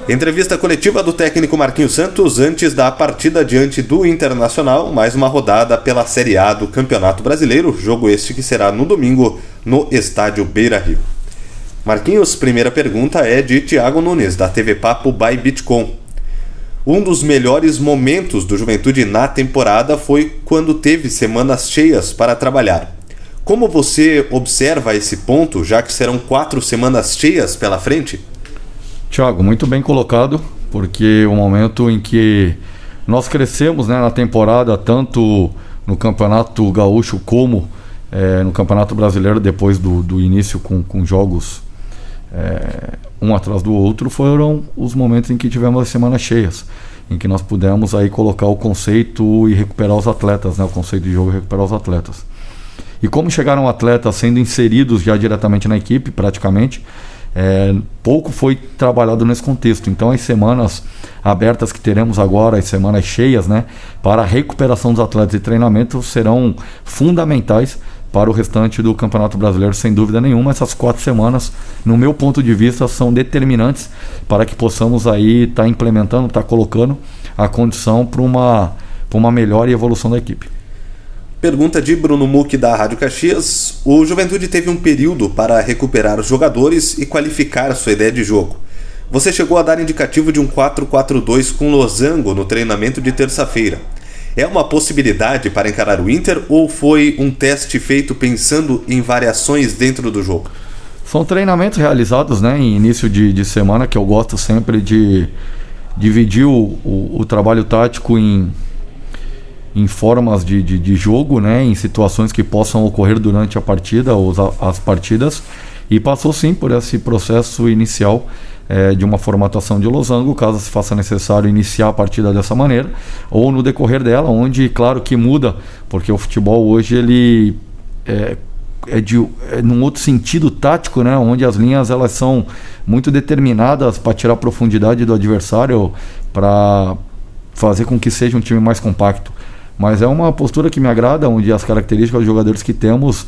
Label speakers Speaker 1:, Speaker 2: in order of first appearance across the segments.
Speaker 1: Entrevista coletiva do técnico Marquinhos Santos antes da partida diante do Internacional, mais uma rodada pela Série A do Campeonato Brasileiro, jogo este que será no domingo no estádio Beira-Rio. Marquinhos, primeira pergunta é de Thiago Nunes, da TV Papo by Bitcom. Um dos melhores momentos do Juventude na temporada foi quando teve semanas cheias para trabalhar. Como você observa esse ponto, já que serão 4 semanas cheias pela frente?
Speaker 2: Thiago, muito bem colocado, porque o momento em que nós crescemos, né, na temporada, tanto no Campeonato Gaúcho como no Campeonato Brasileiro, depois do início com jogos um atrás do outro, foram os momentos em que tivemos as semanas cheias, em que nós pudemos aí colocar o conceito e recuperar os atletas, né, o conceito de jogo e recuperar os atletas. E como chegaram atletas sendo inseridos já diretamente na equipe, praticamente, pouco foi trabalhado nesse contexto. Então as semanas abertas que teremos agora, as semanas cheias, né, para a recuperação dos atletas e treinamento serão fundamentais para o restante do Campeonato Brasileiro, sem dúvida nenhuma. Essas 4 semanas, no meu ponto de vista, são determinantes para que possamos aí estar implementando, estar colocando a condição para uma melhor evolução da equipe.
Speaker 1: Pergunta de Bruno Muck, da Rádio Caxias. O Juventude teve um período para recuperar os jogadores e qualificar sua ideia de jogo. Você chegou a dar indicativo de um 4-4-2 com losango no treinamento de terça-feira. É uma possibilidade para encarar o Inter ou foi um teste feito pensando em variações dentro do jogo?
Speaker 2: São treinamentos realizados, né, em início de semana, que eu gosto sempre de dividir o trabalho tático em formas de jogo, né, em situações que possam ocorrer durante a partida ou as partidas, e passou sim por esse processo inicial de uma formatação de losango, caso se faça necessário iniciar a partida dessa maneira, ou no decorrer dela, onde claro que muda, porque o futebol hoje ele num outro sentido tático, né, onde as linhas elas são muito determinadas para tirar a profundidade do adversário, para fazer com que seja um time mais compacto. Mas é uma postura que me agrada, onde as características dos jogadores que temos,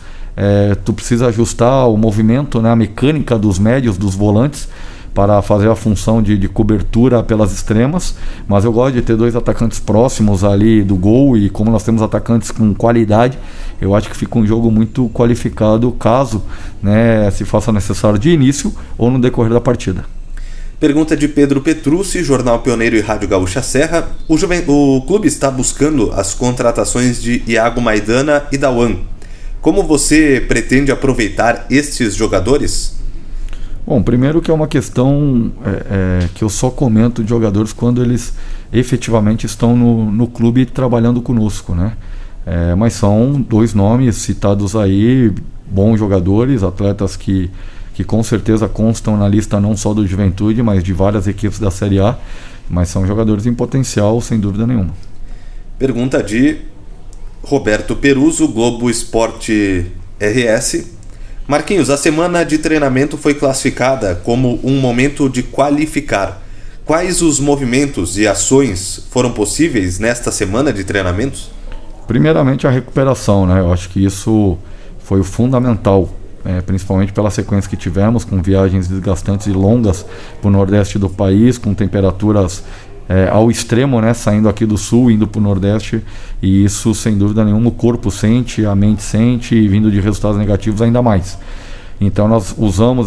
Speaker 2: tu precisa ajustar o movimento, né, a mecânica dos médios, dos volantes, para fazer a função de cobertura pelas extremas. Mas eu gosto de ter 2 atacantes próximos ali do gol, e como nós temos atacantes com qualidade, eu acho que fica um jogo muito qualificado, caso, né, se faça necessário de início ou no decorrer da partida.
Speaker 1: Pergunta de Pedro Petrucci, Jornal Pioneiro e Rádio Gaúcha Serra. O clube está buscando as contratações de Iago Maidana e Dawan. Como você pretende aproveitar estes jogadores?
Speaker 2: Bom, primeiro que é uma questão que eu só comento de jogadores quando eles efetivamente estão no clube trabalhando conosco, né? Mas são 2 nomes citados aí, bons jogadores, atletas que com certeza constam na lista não só do Juventude, mas de várias equipes da Série A, mas são jogadores em potencial, sem dúvida nenhuma.
Speaker 1: Pergunta de Roberto Peruso, Globo Esporte RS. Marquinhos, a semana de treinamento foi classificada como um momento de qualificar. Quais os movimentos e ações foram possíveis nesta semana de treinamentos?
Speaker 2: Primeiramente a recuperação, né? Eu acho que isso foi o fundamental. Principalmente pela sequência que tivemos, com viagens desgastantes e longas para o nordeste do país, com temperaturas ao extremo, né, saindo aqui do sul, indo para o nordeste, e isso sem dúvida nenhuma o corpo sente, a mente sente, e vindo de resultados negativos ainda mais. Então nós usamos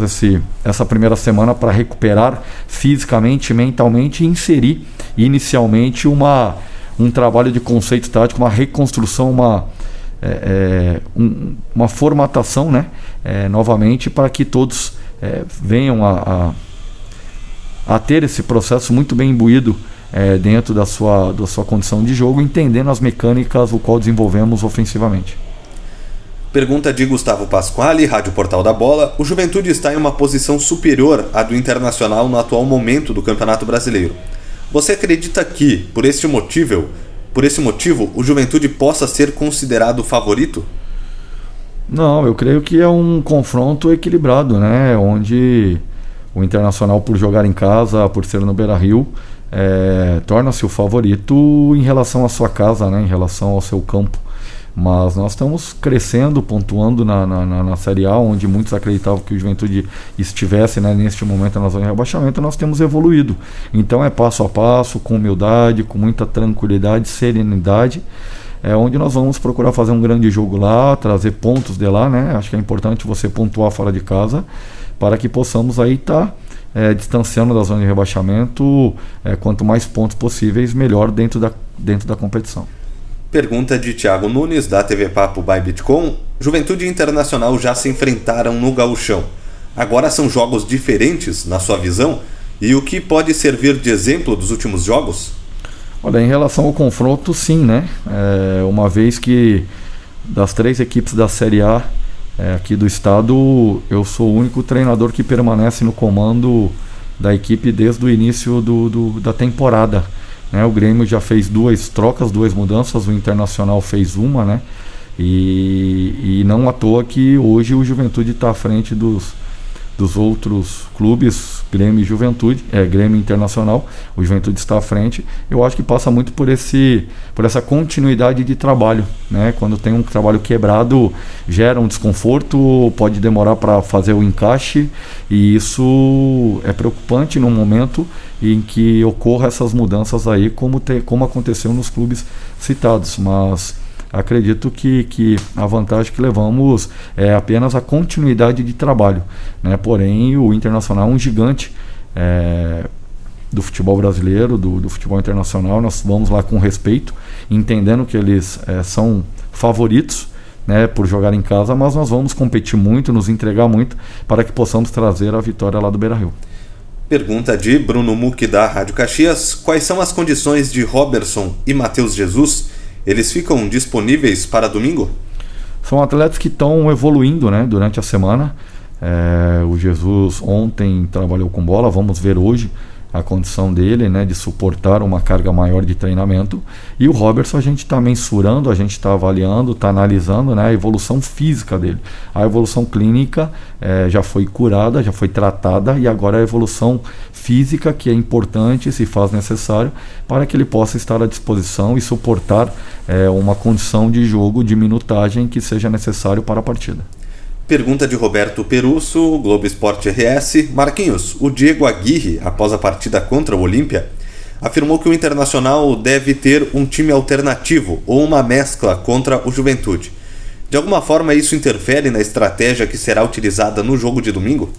Speaker 2: essa primeira semana para recuperar fisicamente, mentalmente, e inserir inicialmente um trabalho de conceito tático, uma reconstrução, uma formatação, né, novamente, para que todos venham a ter esse processo muito bem imbuído dentro da sua condição de jogo, entendendo as mecânicas o qual desenvolvemos ofensivamente.
Speaker 1: Pergunta de Gustavo Pasquale, Rádio Portal da Bola. O Juventude está em uma posição superior à do Internacional no atual momento do Campeonato Brasileiro. Você acredita que, por esse motivo, o Juventude possa ser considerado favorito?
Speaker 2: Não, eu creio que é um confronto equilibrado, né? Onde o Internacional, por jogar em casa, por ser no Beira-Rio, torna-se o favorito em relação à sua casa, né? Em relação ao seu campo. Mas nós estamos crescendo, pontuando na Série A, onde muitos acreditavam que o Juventude estivesse, né, neste momento na zona de rebaixamento. Nós temos evoluído. Então é passo a passo, com humildade, com muita tranquilidade, serenidade, onde nós vamos procurar fazer um grande jogo lá, trazer pontos de lá, né? Acho que é importante você pontuar fora de casa, para que possamos aí estar distanciando da zona de rebaixamento. Quanto mais pontos possíveis, melhor dentro da competição.
Speaker 1: Pergunta de Thiago Nunes, da TV Papo by Bitcom. Juventude e Internacional já se enfrentaram no Gauchão. Agora são jogos diferentes, na sua visão? E o que pode servir de exemplo dos últimos jogos?
Speaker 2: Olha, em relação ao confronto, sim, né? Uma vez que das 3 equipes da Série A aqui do estado, eu sou o único treinador que permanece no comando da equipe desde o início da temporada. O Grêmio já fez 2 trocas, 2 mudanças, o Internacional fez uma, né? E não à toa que hoje o Juventude está à frente dos outros clubes, Grêmio e Juventude, Grêmio Internacional. O Juventude está à frente. Eu acho que passa muito por essa continuidade de trabalho, né? Quando tem um trabalho quebrado, gera um desconforto, pode demorar para fazer o encaixe, e isso é preocupante no momento em que ocorram essas mudanças aí, como aconteceu nos clubes citados. Mas acredito que a vantagem que levamos é apenas a continuidade de trabalho, né? Porém, o Internacional é um gigante do futebol brasileiro, do futebol internacional. Nós vamos lá com respeito, entendendo que eles são favoritos, né, por jogar em casa, mas nós vamos competir muito, nos entregar muito, para que possamos trazer a vitória lá do Beira-Rio.
Speaker 1: Pergunta de Bruno Muck, da Rádio Caxias. Quais são as condições de Robertson e Matheus Jesus? Eles ficam disponíveis para domingo?
Speaker 2: São atletas que estão evoluindo, né, durante a semana. O Jesus ontem trabalhou com bola, vamos ver hoje a condição dele, né, de suportar uma carga maior de treinamento. E o Robertson a gente está mensurando, a gente está avaliando, está analisando, né, a evolução física dele. A evolução clínica já foi curada, já foi tratada, e agora a evolução física, que é importante, se faz necessário, para que ele possa estar à disposição e suportar uma condição de jogo, de minutagem que seja necessário para a partida.
Speaker 1: Pergunta de Roberto Perusso, Globo Esporte RS. Marquinhos, o Diego Aguirre, após a partida contra o Olímpia, afirmou que o Internacional deve ter um time alternativo ou uma mescla contra o Juventude. De alguma forma isso interfere na estratégia que será utilizada no jogo de domingo?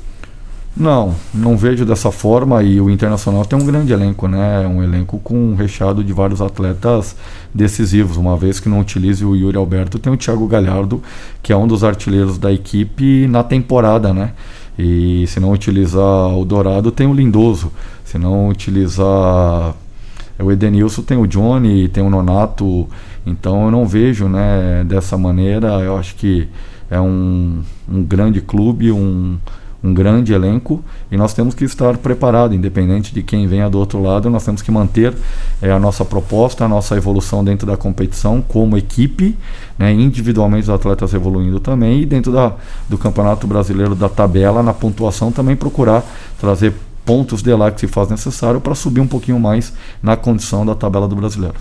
Speaker 2: Não vejo dessa forma, e o Internacional tem um grande elenco, né? Um elenco com um recheado de vários atletas decisivos. Uma vez que não utilize o Yuri Alberto, tem o Thiago Galhardo, que é um dos artilheiros da equipe na temporada, né? E se não utilizar o Dourado, tem o Lindoso. Se não utilizar o Edenilson, tem o Johnny, tem o Nonato. Então eu não vejo, né, dessa maneira. Eu acho que é um grande clube, um grande elenco, e nós temos que estar preparados, independente de quem venha do outro lado. Nós temos que manter a nossa proposta, a nossa evolução dentro da competição como equipe, né, individualmente os atletas evoluindo também, e dentro do Campeonato Brasileiro, da tabela, na pontuação, também procurar trazer pontos de lá que se faz necessário para subir um pouquinho mais na condição da tabela do Brasileiro.